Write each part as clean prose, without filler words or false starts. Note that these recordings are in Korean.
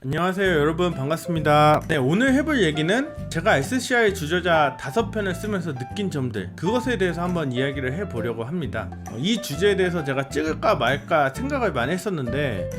안녕하세요 여러분, 반갑습니다. 네, 오늘 해볼 얘기는 제가 SCI 주저자 5편을 쓰면서 느낀 점들, 그것에 대해서 한번 이야기를 해보려고 합니다. 이 주제에 대해서 제가 찍을까 말까 생각을 많이 했었는데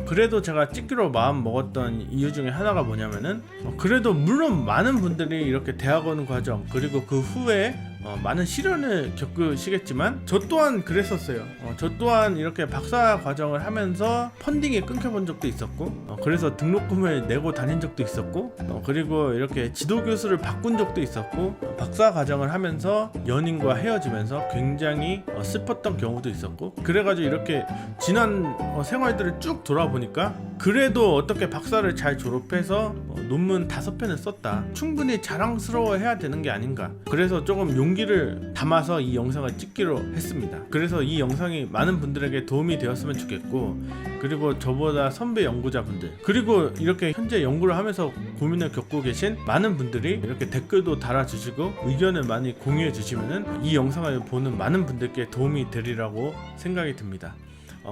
그래도 제가 찍기로 마음 먹었던 이유 중에 하나가 뭐냐면은 그래도 물론 많은 분들이 이렇게 대학원 과정 그리고 그 후에 많은 시련을 겪으시겠지만 저 또한 그랬었어요. 저 또한 이렇게 박사 과정을 하면서 펀딩이 끊겨본 적도 있었고 그래서 등록금을 내고 다닌 적도 있었고 그리고 이렇게 지도교수를 바꾼 적도 있었고 박사 과정을 하면서 연인과 헤어지면서 굉장히 슬펐던 경우도 있었고, 그래가지고 이렇게 지난 생활들을 쭉 돌아보니까 그래도 어떻게 박사를 잘 졸업해서 논문 5편을 썼다, 충분히 자랑스러워해야 되는 게 아닌가, 그래서 조금 용기를 담아서 이 영상을 찍기로 했습니다. 그래서 이 영상이 많은 분들에게 도움이 되었으면 좋겠고, 그리고 저보다 선배 연구자분들, 그리고 이렇게 현재 연구를 하면서 고민을 겪고 계신 많은 분들이 이렇게 댓글도 달아주시고 의견을 많이 공유해 주시면은 이 영상을 보는 많은 분들께 도움이 되리라고 생각이 듭니다.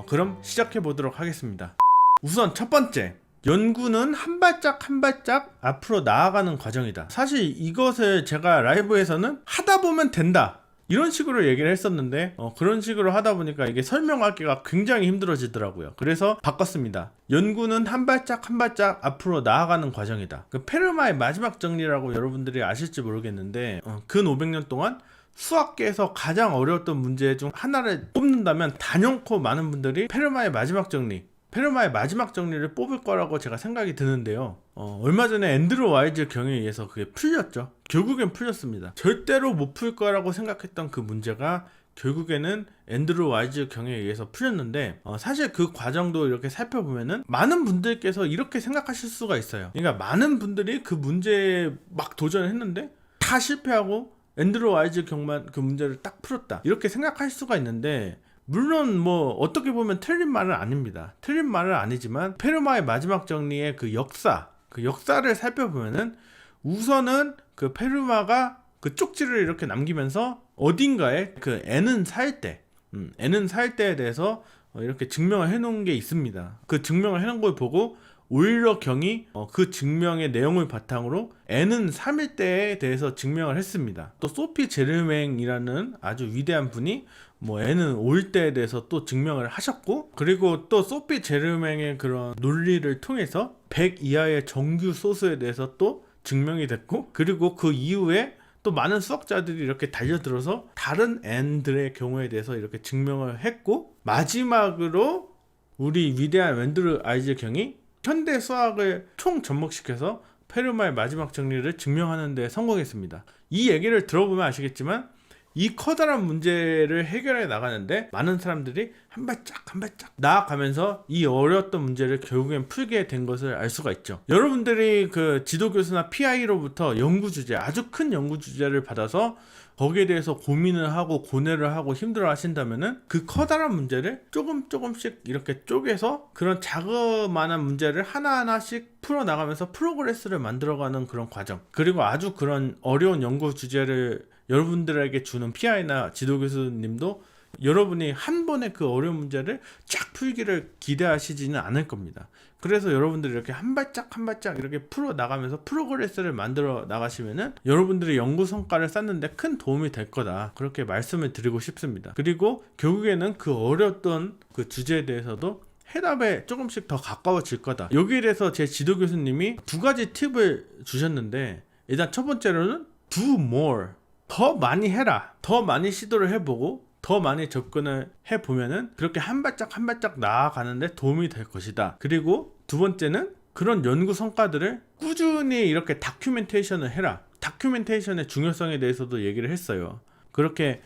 그럼 시작해 보도록 하겠습니다. 우선 첫 번째, 연구는 한 발짝 한 발짝 앞으로 나아가는 과정이다. 사실 이것을 제가 라이브에서는 하다 보면 된다, 이런 식으로 얘기를 했었는데 그런 식으로 하다 보니까 이게 설명하기가 굉장히 힘들어지더라고요. 그래서 바꿨습니다. 연구는 한 발짝 한 발짝 앞으로 나아가는 과정이다. 그 페르마의 마지막 정리라고 여러분들이 아실지 모르겠는데 근 500년 동안 수학계에서 가장 어려웠던 문제 중 하나를 뽑는다면 단연코 많은 분들이 페르마의 마지막 정리를 뽑을 거라고 제가 생각이 드는데요. 얼마 전에 앤드루 와이즈 경에 의해서 그게 풀렸죠. 결국엔 풀렸습니다. 절대로 못 풀 거라고 생각했던 그 문제가 결국에는 앤드루 와이즈 경에 의해서 풀렸는데 사실 그 과정도 이렇게 살펴보면은 많은 분들께서 이렇게 생각하실 수가 있어요. 그러니까 많은 분들이 그 문제에 막 도전을 했는데 다 실패하고 앤드루 와이즈 경만 그 문제를 딱 풀었다, 이렇게 생각할 수가 있는데, 물론 뭐 어떻게 보면 틀린 말은 아닙니다. 틀린 말은 아니지만 페르마의 마지막 정리의 그 역사를 살펴보면은 우선은 그 페르마가 그 쪽지를 이렇게 남기면서 어딘가에 그 n은 4일 때에 대해서 이렇게 증명을 해놓은 게 있습니다. 그 증명을 해놓은 걸 보고 오일러 경이 그 증명의 내용을 바탕으로 n은 3일 때에 대해서 증명을 했습니다. 또 소피 제르맹이라는 아주 위대한 분이 n은 5일 때에 대해서 또 증명을 하셨고, 그리고 또 소피 제르맹의 그런 논리를 통해서 100 이하의 정규 소수에 대해서 또 증명이 됐고, 그리고 그 이후에 또 많은 수학자들이 이렇게 달려들어서 다른 n들의 경우에 대해서 이렇게 증명을 했고, 마지막으로 우리 위대한 앤드루 와이즈 경이 현대 수학을 총 접목시켜서 페르마의 마지막 정리를 증명하는 데 성공했습니다. 이 얘기를 들어보면 아시겠지만 이 커다란 문제를 해결해 나가는데 많은 사람들이 한 발짝 나아가면서 이 어려웠던 문제를 결국엔 풀게 된 것을 알 수가 있죠. 여러분들이 그 지도교수나 PI로부터 연구주제, 아주 큰 연구주제를 받아서 거기에 대해서 고민을 하고 고뇌를 하고 힘들어 하신다면은 그 커다란 문제를 조금씩 이렇게 쪼개서 그런 자그마한 문제를 하나하나씩 풀어나가면서 프로그레스를 만들어가는 그런 과정, 그리고 아주 그런 어려운 연구 주제를 여러분들에게 주는 PI나 지도교수님도 여러분이 한 번에 그 어려운 문제를 쫙 풀기를 기대하시지는 않을 겁니다. 그래서 여러분들이 이렇게 한 발짝 이렇게 풀어 나가면서 프로그레스를 만들어 나가시면은 여러분들이 연구 성과를 쌓는데 큰 도움이 될 거다, 그렇게 말씀을 드리고 싶습니다. 그리고 결국에는 그 어려웠던 그 주제에 대해서도 해답에 조금씩 더 가까워질 거다. 여기에 대해서 제 지도 교수님이 2가지 팁을 주셨는데, 일단 첫 번째로는 do more, 더 많이 해라, 더 많이 시도를 해보고 더 많이 접근을 해보면은 그렇게 한 발짝 나아가는데 도움이 될 것이다. 그리고 두 번째는 그런 연구 성과들을 꾸준히 이렇게 다큐멘테이션을 해라. 다큐멘테이션의 중요성에 대해서도 얘기를 했어요. 그렇게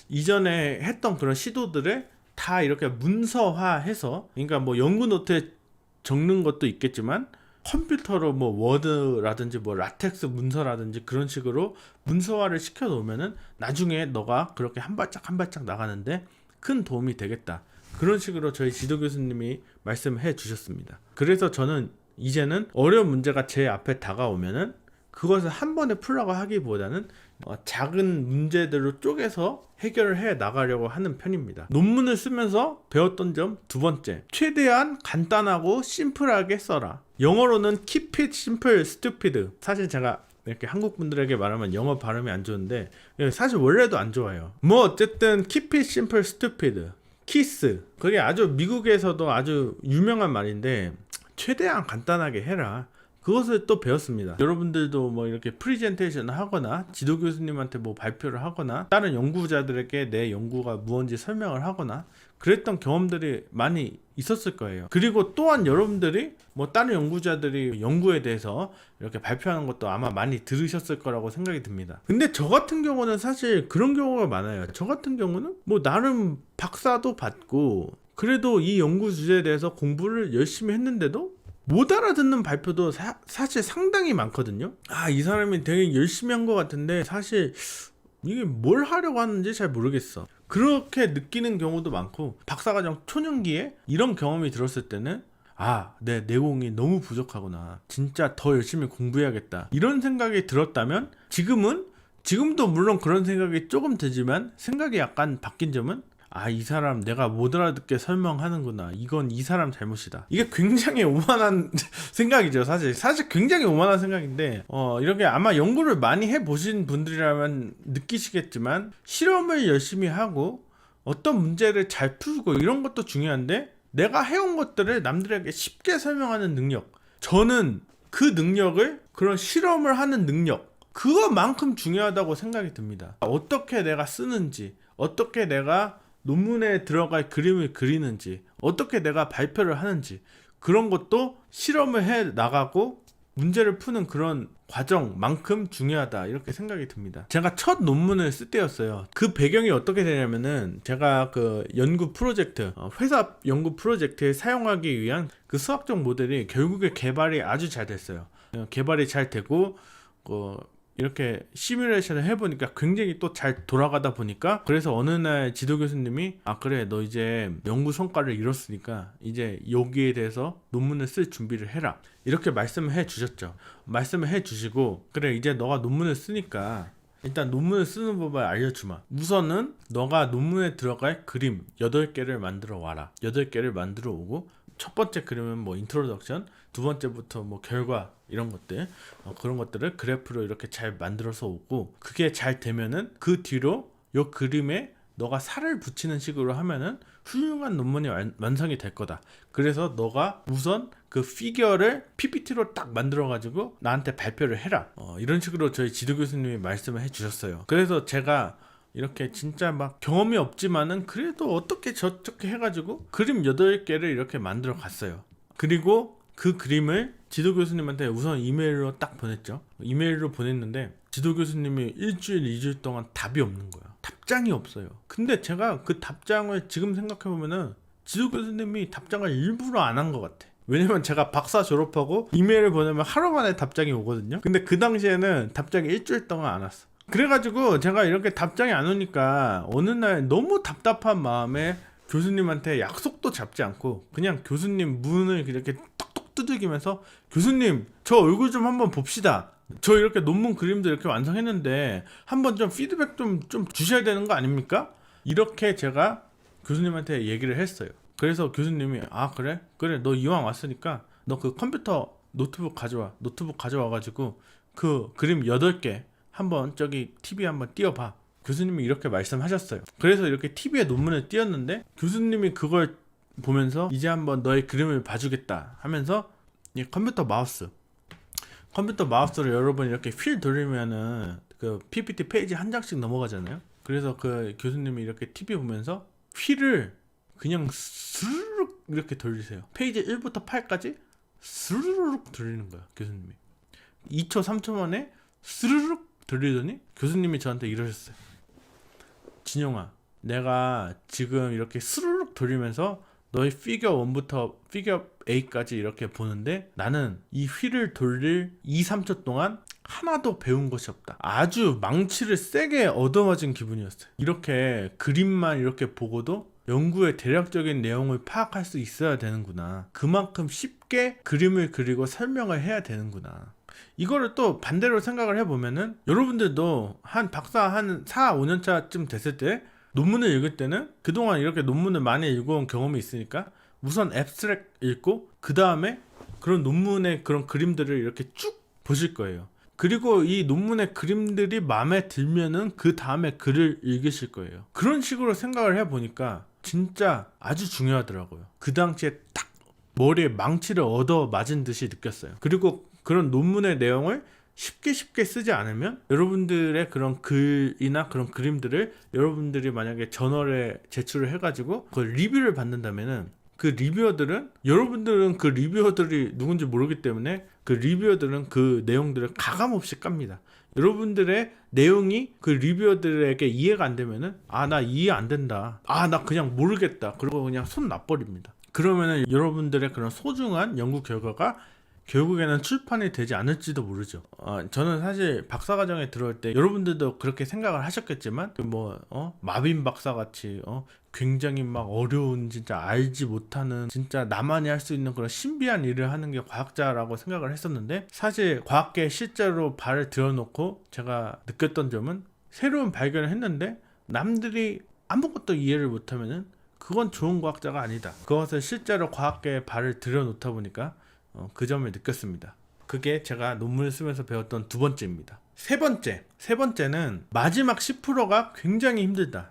이전에 했던 그런 시도들을 다 이렇게 문서화해서, 그러니까 뭐 연구 노트에 적는 것도 있겠지만 컴퓨터로 뭐 워드라든지 뭐 라텍스 문서라든지 그런 식으로 문서화를 시켜 놓으면은 나중에 너가 그렇게 한 발짝 나가는데 큰 도움이 되겠다, 그런 식으로 저희 지도 교수님이 말씀해 주셨습니다. 그래서 저는 이제는 어려운 문제가 제 앞에 다가오면은 그것을 한 번에 풀라고 하기보다는 작은 문제들로 쪼개서 해결을 해 나가려고 하는 편입니다. 논문을 쓰면서 배웠던 점 두 번째, 최대한 간단하고 심플하게 써라. 영어로는 keep it simple, stupid. 사실 제가 이렇게 한국 분들에게 말하면 영어 발음이 안 좋은데 사실 원래도 안 좋아요. 뭐 어쨌든 keep it simple, stupid. 키스, 그게 아주 미국에서도 아주 유명한 말인데 최대한 간단하게 해라. 그것을 또 배웠습니다. 여러분들도 뭐 이렇게 프리젠테이션을 하거나 지도 교수님한테 뭐 발표를 하거나 다른 연구자들에게 내 연구가 무언지 설명을 하거나 그랬던 경험들이 많이 있었을 거예요. 그리고 또한 여러분들이 뭐 다른 연구자들이 연구에 대해서 이렇게 발표하는 것도 아마 많이 들으셨을 거라고 생각이 듭니다. 근데 저 같은 경우는 사실 그런 경우가 많아요. 저 같은 경우는 뭐 나름 박사도 받고 그래도 이 연구 주제에 대해서 공부를 열심히 했는데도 못 알아듣는 발표도 사실 상당히 많거든요. 이 사람이 되게 열심히 한 것 같은데 사실 이게 뭘 하려고 하는지 잘 모르겠어. 그렇게 느끼는 경우도 많고, 박사과정 초년기에 이런 경험이 들었을 때는 내 내공이 너무 부족하구나, 진짜 더 열심히 공부해야겠다, 이런 생각이 들었다면 지금도 물론 그런 생각이 조금 들지만 생각이 약간 바뀐 점은 이 사람 내가 못 알아듣게 설명하는구나, 이건 이 사람 잘못이다. 이게 굉장히 오만한 생각이죠. 사실 굉장히 오만한 생각인데 이렇게 아마 연구를 많이 해보신 분들이라면 느끼시겠지만, 실험을 열심히 하고 어떤 문제를 잘 풀고 이런 것도 중요한데, 내가 해온 것들을 남들에게 쉽게 설명하는 능력, 저는 그 능력을, 그런 실험을 하는 능력, 그것만큼 중요하다고 생각이 듭니다. 어떻게 내가 쓰는지, 어떻게 내가 논문에 들어갈 그림을 그리는지, 어떻게 내가 발표를 하는지, 그런 것도 실험을 해 나가고 문제를 푸는 그런 과정만큼 중요하다, 이렇게 생각이 듭니다. 제가 첫 논문을 쓸 때였어요. 그 배경이 어떻게 되냐면은, 제가 그 연구 프로젝트, 회사 연구 프로젝트에 사용하기 위한 그 수학적 모델이 결국에 개발이 아주 잘 됐어요. 개발이 잘 되고 이렇게 시뮬레이션을 해보니까 굉장히 또 잘 돌아가다 보니까, 그래서 어느 날 지도 교수님이 그래, 너 이제 연구 성과를 이뤘으니까 이제 여기에 대해서 논문을 쓸 준비를 해라, 이렇게 말씀을 해 주셨죠. 말씀을 해 주시고, 그래, 이제 너가 논문을 쓰니까 일단 논문을 쓰는 법을 알려주마. 우선은 너가 논문에 들어갈 그림 8개를 만들어 와라. 8개를 만들어 오고, 첫 번째 그림은 뭐 인트로덕션, 두 번째부터 뭐 결과, 이런 것들, 그런 것들을 그래프로 이렇게 잘 만들어서 오고, 그게 잘 되면은 그 뒤로 요 그림에 너가 살을 붙이는 식으로 하면은 훌륭한 논문이 완성이 될 거다. 그래서 너가 우선 그 피겨를 PPT로 딱 만들어 가지고 나한테 발표를 해라. 이런 식으로 저희 지도 교수님이 말씀을 해 주셨어요. 그래서 제가 이렇게 진짜 막 경험이 없지만은 그래도 어떻게 저렇게 해가지고 그림 8개를 이렇게 만들어 갔어요. 그리고 그 그림을 지도 교수님한테 우선 이메일로 딱 보냈죠. 이메일로 보냈는데 지도 교수님이 1주일, 2주일 동안 답이 없는 거야. 답장이 없어요. 근데 제가 그 답장을 지금 생각해보면은 지도 교수님이 답장을 일부러 안 한 것 같아. 왜냐면 제가 박사 졸업하고 이메일을 보내면 하루 만에 답장이 오거든요. 근데 그 당시에는 답장이 일주일 동안 안 왔어. 그래가지고 제가 이렇게 답장이 안 오니까 어느 날 너무 답답한 마음에 교수님한테 약속도 잡지 않고 그냥 교수님 문을 이렇게 톡톡 두들기면서, 교수님 저 얼굴 좀 한번 봅시다, 저 이렇게 논문 그림도 이렇게 완성했는데 한번 좀 피드백 좀 주셔야 되는 거 아닙니까? 이렇게 제가 교수님한테 얘기를 했어요. 그래서 교수님이 그래 너 이왕 왔으니까 너 그 컴퓨터 노트북 가져와가지고 그 그림 8개 한번 저기 TV에 한번 띄워봐. 교수님이 이렇게 말씀하셨어요. 그래서 이렇게 TV에 논문을 띄웠는데, 교수님이 그걸 보면서 이제 한번 너의 그림을 봐주겠다 하면서 이 컴퓨터 마우스를 여러 번 이렇게 휠 돌리면은 그 PPT 페이지 한 장씩 넘어가잖아요. 그래서 그 교수님이 이렇게 TV 보면서 휠을 그냥 스르륵 이렇게 돌리세요. 페이지 1부터 8까지 스르륵 돌리는 거야, 교수님이. 2초 3초 만에 스르륵 돌리더니 교수님이 저한테 이러셨어요. 진영아, 내가 지금 이렇게 스르륵 돌리면서 너의 피겨 1부터 피겨 8까지 이렇게 보는데 나는 이 휠을 돌릴 2, 3초 동안 하나도 배운 것이 없다. 아주 망치를 세게 얻어맞은 기분이었어요. 이렇게 그림만 이렇게 보고도 연구의 대략적인 내용을 파악할 수 있어야 되는구나. 그만큼 쉽게 그림을 그리고 설명을 해야 되는구나. 이거를 또 반대로 생각을 해보면은 여러분들도 한 박사 한 4, 5년차쯤 됐을 때 논문을 읽을 때는 그동안 이렇게 논문을 많이 읽어온 경험이 있으니까 우선 앱스트랙 읽고 그 다음에 그런 논문의 그런 그림들을 이렇게 쭉 보실 거예요. 그리고 이 논문의 그림들이 마음에 들면은 그 다음에 글을 읽으실 거예요. 그런 식으로 생각을 해보니까 진짜 아주 중요하더라고요. 그 당시에 딱 머리에 망치를 얻어 맞은 듯이 느꼈어요. 그리고 그런 논문의 내용을 쉽게 쓰지 않으면 여러분들의 그런 글이나 그런 그림들을 여러분들이 만약에 저널에 제출을 해가지고 그걸 리뷰를 받는다면은 그 리뷰어들은 여러분들은 그 리뷰어들이 누군지 모르기 때문에 그 리뷰어들은 그 내용들을 가감없이 깝니다. 여러분들의 내용이 그 리뷰어들에게 이해가 안 되면은 나 이해 안 된다, 나 그냥 모르겠다, 그리고 그냥 손 놔버립니다. 그러면은 여러분들의 그런 소중한 연구 결과가 결국에는 출판이 되지 않을지도 모르죠. 저는 사실 박사과정에 들어올 때 여러분들도 그렇게 생각을 하셨겠지만 마빈 박사같이 굉장히 막 어려운, 진짜 알지 못하는, 진짜 나만이 할 수 있는 그런 신비한 일을 하는 게 과학자라고 생각을 했었는데, 사실 과학계에 실제로 발을 들여놓고 제가 느꼈던 점은 새로운 발견을 했는데 남들이 아무것도 이해를 못하면은 그건 좋은 과학자가 아니다. 그것을 실제로 과학계에 발을 들여놓다 보니까 그 점을 느꼈습니다. 그게 제가 논문을 쓰면서 배웠던 두 번째입니다. 세 번째는 마지막 10%가 굉장히 힘들다.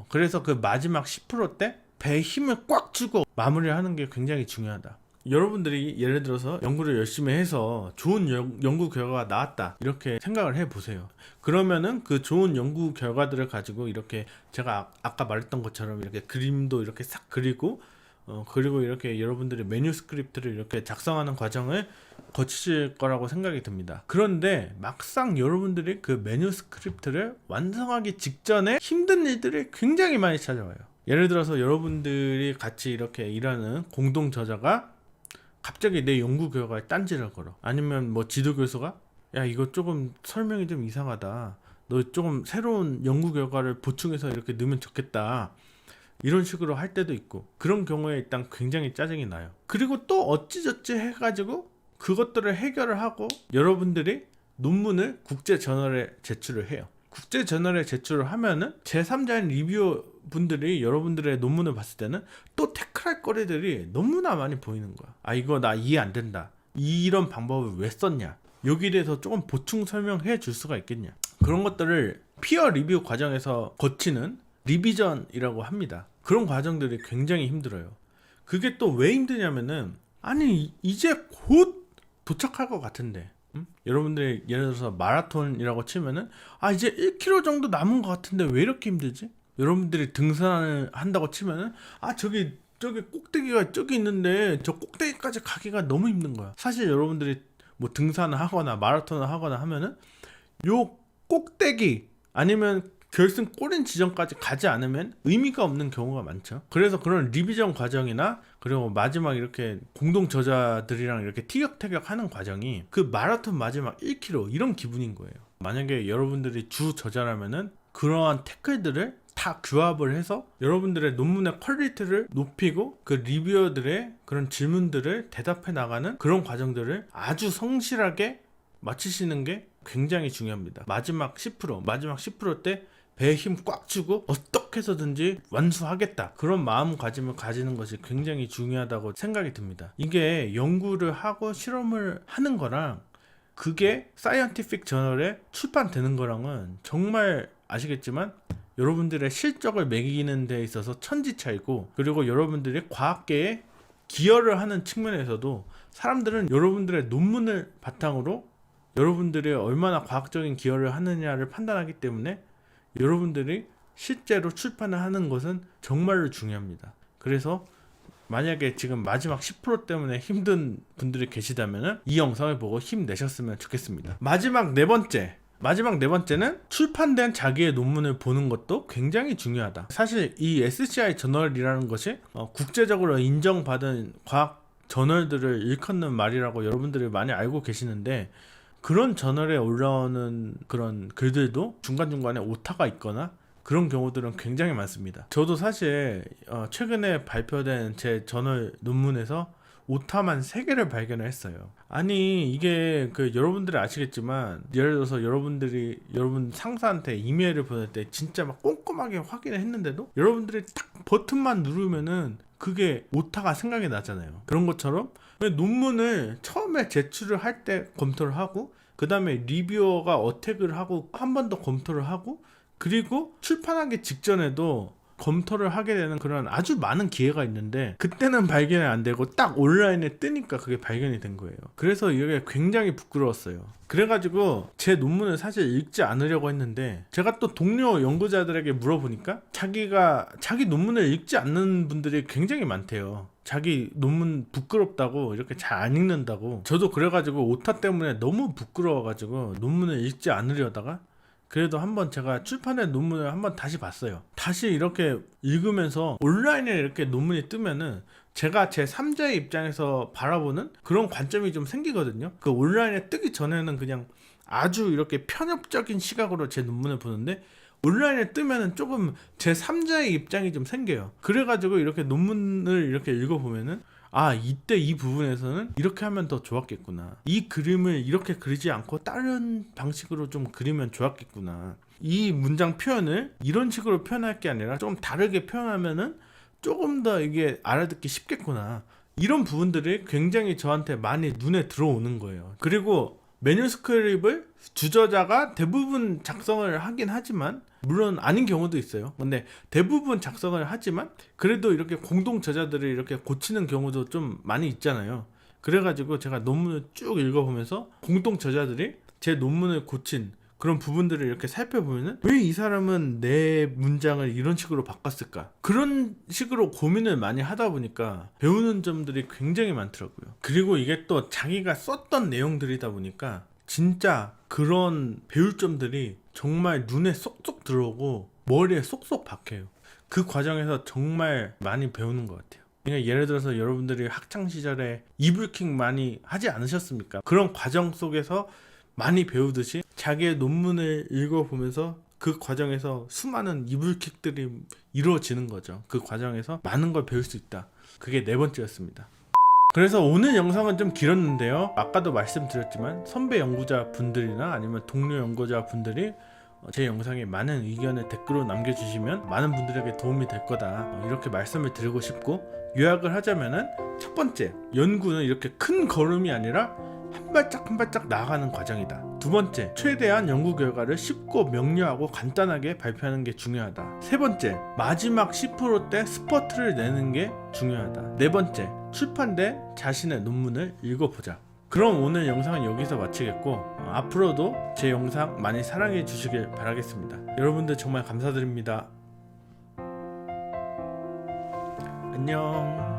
그래서 그 마지막 10% 때 배에 힘을 꽉 주고 마무리를 하는 게 굉장히 중요하다. 여러분들이 예를 들어서 연구를 열심히 해서 좋은 연구 결과가 나왔다, 이렇게 생각을 해보세요. 그러면은 그 좋은 연구 결과들을 가지고 이렇게 제가 아까 말했던 것처럼 이렇게 그림도 이렇게 싹 그리고 그리고 이렇게 여러분들이 매뉴스크립트를 이렇게 작성하는 과정을 거치실 거라고 생각이 듭니다. 그런데 막상 여러분들이 그 매뉴스크립트를 완성하기 직전에 힘든 일들이 굉장히 많이 찾아와요. 예를 들어서 여러분들이 같이 이렇게 일하는 공동 저자가 갑자기 내 연구 결과에 딴지를 걸어. 아니면 뭐 지도 교수가 야, 이거 조금 설명이 좀 이상하다, 너 조금 새로운 연구 결과를 보충해서 이렇게 넣으면 좋겠다, 이런 식으로 할 때도 있고, 그런 경우에 일단 굉장히 짜증이 나요. 그리고 또 어찌저찌 해가지고 그것들을 해결을 하고 여러분들이 논문을 국제 저널에 제출을 해요. 국제 저널에 제출을 하면은 제3자인 리뷰어 분들이 여러분들의 논문을 봤을 때는 또 태클할 거리들이 너무나 많이 보이는 거야. 이거 나 이해 안 된다, 이런 방법을 왜 썼냐, 여기에 대해서 조금 보충 설명해 줄 수가 있겠냐. 그런 것들을 피어 리뷰 과정에서 거치는 리비전이라고 합니다. 그런 과정들이 굉장히 힘들어요. 그게 또 왜 힘드냐면은 이제 곧 도착할 것 같은데, 여러분들이 예를 들어서 마라톤이라고 치면은 이제 1km 정도 남은 것 같은데 왜 이렇게 힘들지? 여러분들이 등산을 한다고 치면은 저기 꼭대기가 저기 있는데 저 꼭대기까지 가기가 너무 힘든 거야. 사실 여러분들이 뭐 등산을 하거나 마라톤을 하거나 하면은 요 꼭대기 아니면 결승 골인 지점까지 가지 않으면 의미가 없는 경우가 많죠. 그래서 그런 리비전 과정이나 그리고 마지막 이렇게 공동 저자들이랑 이렇게 티격태격 하는 과정이 그 마라톤 마지막 1km 이런 기분인 거예요. 만약에 여러분들이 주 저자라면은 그러한 태클들을 다 규합을 해서 여러분들의 논문의 퀄리티를 높이고 그 리뷰어들의 그런 질문들을 대답해 나가는 그런 과정들을 아주 성실하게 마치시는 게 굉장히 중요합니다. 마지막 10% 때 배에 힘 꽉 주고 어떻게 해서든지 완수하겠다, 그런 마음가짐을 가지는 것이 굉장히 중요하다고 생각이 듭니다. 이게 연구를 하고 실험을 하는 거랑 그게 사이언티픽 저널에 출판되는 거랑은 정말 아시겠지만 여러분들의 실적을 매기는 데 있어서 천지차이고, 그리고 여러분들이 과학계에 기여를 하는 측면에서도 사람들은 여러분들의 논문을 바탕으로 여러분들이 얼마나 과학적인 기여를 하느냐를 판단하기 때문에 여러분들이 실제로 출판을 하는 것은 정말로 중요합니다. 그래서 만약에 지금 마지막 10% 때문에 힘든 분들이 계시다면 이 영상을 보고 힘내셨으면 좋겠습니다. 마지막 네 번째는 출판된 자기의 논문을 보는 것도 굉장히 중요하다. 사실 이 SCI 저널이라는 것이 국제적으로 인정받은 과학 저널들을 일컫는 말이라고 여러분들이 많이 알고 계시는데, 그런 저널에 올라오는 그런 글들도 중간중간에 오타가 있거나 그런 경우들은 굉장히 많습니다. 저도 사실 최근에 발표된 제 저널 논문에서 오타만 3개를 발견을 했어요. 아니 이게 여러분들이 아시겠지만 예를 들어서 여러분 상사한테 이메일을 보낼 때 진짜 막 꼼꼼하게 확인을 했는데도 여러분들이 딱 버튼만 누르면은 그게 오타가 생각이 나잖아요. 그런 것처럼 논문을 처음에 제출을 할 때 검토를 하고 그 다음에 리뷰어가 어택을 하고 한 번 더 검토를 하고 그리고 출판하기 직전에도 검토를 하게 되는 그런 아주 많은 기회가 있는데 그때는 발견이 안 되고 딱 온라인에 뜨니까 그게 발견이 된 거예요. 그래서 이게 굉장히 부끄러웠어요. 그래가지고 제 논문을 사실 읽지 않으려고 했는데 제가 또 동료 연구자들에게 물어보니까 자기 논문을 읽지 않는 분들이 굉장히 많대요. 자기 논문 부끄럽다고 이렇게 잘 안 읽는다고. 저도 그래가지고 오타 때문에 너무 부끄러워가지고 논문을 읽지 않으려다가 그래도 한번 제가 출판한 논문을 한번 다시 봤어요. 다시 이렇게 읽으면서 온라인에 이렇게 논문이 뜨면은 제가 제 3자의 입장에서 바라보는 그런 관점이 좀 생기거든요. 그 온라인에 뜨기 전에는 그냥 아주 이렇게 편협적인 시각으로 제 논문을 보는데 온라인에 뜨면은 조금 제 3자의 입장이 좀 생겨요. 그래가지고 이렇게 논문을 이렇게 읽어보면은 아 이때 이 부분에서는 이렇게 하면 더 좋았겠구나, 이 그림을 이렇게 그리지 않고 다른 방식으로 좀 그리면 좋았겠구나, 이 문장 표현을 이런 식으로 표현할 게 아니라 좀 다르게 표현하면은 조금 더 이게 알아듣기 쉽겠구나, 이런 부분들이 굉장히 저한테 많이 눈에 들어오는 거예요. 그리고 매뉴스크립을 주저자가 대부분 작성을 하긴 하지만 물론 아닌 경우도 있어요. 근데 대부분 작성을 하지만 그래도 이렇게 공동 저자들이 이렇게 고치는 경우도 좀 많이 있잖아요. 그래가지고 제가 논문을 쭉 읽어보면서 공동 저자들이 제 논문을 고친 그런 부분들을 이렇게 살펴보면은 왜 이 사람은 내 문장을 이런 식으로 바꿨을까, 그런 식으로 고민을 많이 하다 보니까 배우는 점들이 굉장히 많더라고요. 그리고 이게 또 자기가 썼던 내용들이다 보니까 진짜 그런 배울 점들이 정말 눈에 쏙쏙 들어오고 머리에 쏙쏙 박혀요. 그 과정에서 정말 많이 배우는 것 같아요. 그러니까 예를 들어서 여러분들이 학창시절에 이불킥 많이 하지 않으셨습니까? 그런 과정 속에서 많이 배우듯이 자기의 논문을 읽어보면서 그 과정에서 수많은 이불킥들이 이루어지는 거죠. 그 과정에서 많은 걸 배울 수 있다. 그게 4번째였습니다. 그래서 오늘 영상은 좀 길었는데요. 아까도 말씀드렸지만 선배 연구자 분들이나 아니면 동료 연구자 분들이 제 영상에 많은 의견을 댓글로 남겨주시면 많은 분들에게 도움이 될 거다, 이렇게 말씀을 드리고 싶고, 요약을 하자면은 첫 번째, 연구는 이렇게 큰 걸음이 아니라 한 발짝 한 발짝 나아가는 과정이다. 두 번째, 최대한 연구 결과를 쉽고 명료하고 간단하게 발표하는 게 중요하다. 세 번째, 마지막 10%때 스퍼트를 내는 게 중요하다. 네 번째, 출판된 자신의 논문을 읽어보자. 그럼 오늘 영상은 여기서 마치겠고, 앞으로도 제 영상 많이 사랑해 주시길 바라겠습니다. 여러분들 정말 감사드립니다. 안녕.